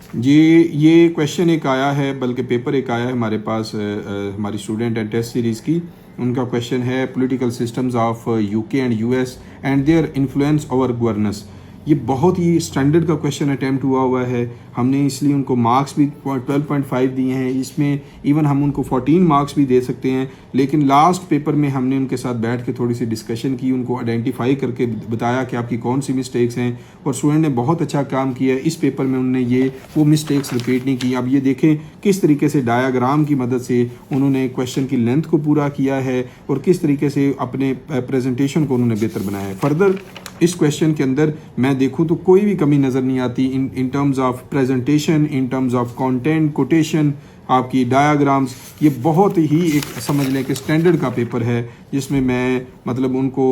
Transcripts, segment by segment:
जी, ये क्वेश्चन एक आया है, बल्कि पेपर एक आया है हमारे पास, हमारी स्टूडेंट एंड टेस्ट सीरीज़ की। उनका क्वेश्चन है political systems of UK and US and their influence over governance. ये बहुत ही स्टैंडर्ड का क्वेश्चन अटैम्प्ट हुआ है। हमने इसलिए उनको मार्क्स भी 12.5 दिए हैं। इसमें इवन हम उनको 14 मार्क्स भी दे सकते हैं, लेकिन लास्ट पेपर में हमने उनके साथ बैठ के थोड़ी सी डिस्कशन की, उनको आइडेंटिफाई करके बताया कि आपकी कौन सी मिस्टेक्स हैं, और स्टूडेंट ने बहुत अच्छा काम किया। इस पेपर में उन्होंने वो मिस्टेक्स रिपीट नहीं की। अब ये देखें किस तरीके से डायाग्राम की मदद से उन्होंने क्वेश्चन की लेंथ को पूरा किया है और किस तरीके से अपने प्रेजेंटेशन को उन्होंने बेहतर बनाया है। फर्दर इस क्वेश्चन के अंदर मैं देखूं तो कोई भी कमी नज़र नहीं आती in terms of presentation, in terms of content, quotation, आपकी डायाग्राम्स। ये बहुत ही एक समझ लें कि स्टैंडर्ड का पेपर है, जिसमें मैं मतलब उनको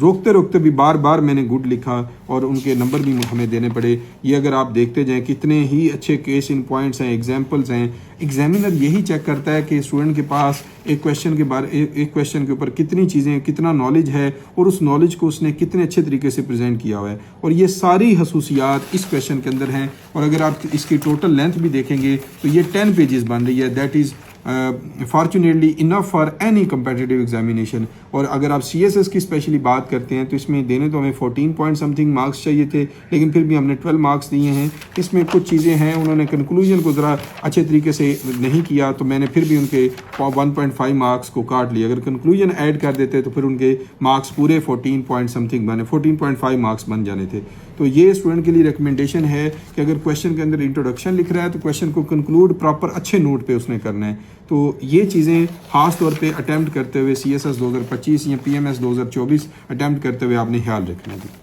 रोकते रोकते भी बार बार मैंने गुड लिखा और उनके नंबर भी हमें देने पड़े। ये अगर आप देखते जाएं कितने ही अच्छे केस इन पॉइंट्स हैं, एग्जाम्पल्स हैं। एग्जामिनर यही चेक करता है कि स्टूडेंट के पास एक क्वेश्चन के ऊपर कितनी चीज़ें, कितना नॉलेज है और उस नॉलेज को उसने कितने अच्छे तरीके से प्रेजेंट किया हुआ है। और ये सारी खसूसियात इस क्वेश्चन के अंदर हैं। और अगर आप इसकी टोटल लेंथ भी देखेंगे तो ये 10 पेजेस बन रही है। That is fortunately enough for any competitive examination. और अगर आप CSS की स्पेशली बात करते हैं तो इसमें देने तो हमें 14 पॉइंट समथिंग मार्क्स चाहिए थे, लेकिन फिर भी हमने 12 मार्क्स दिए हैं। इसमें कुछ चीज़ें हैं, उन्होंने कंक्लूजन को ज़रा अच्छे तरीके से नहीं किया, तो मैंने फिर भी उनके 1.5 मार्क्स को काट लिया। अगर कंक्लूजन ऐड कर देते तो फिर उनके मार्क्स पूरे 14 पॉइंट समथिंग बने, 14.5 मार्क्स बन जाने थे। तो ये स्टूडेंट के लिए रिकमेंडेशन है कि अगर क्वेश्चन के अंदर इंट्रोडक्शन लिख रहा है तो क्वेश्चन को कंक्लूड प्रॉपर अच्छे नोट पे उसने करना है। तो ये चीज़ें खास तौर पे अटेम्प्ट करते हुए CSS 2025 या PMS 2024 अटेम्प्ट करते हुए आपने ख्याल रखना है।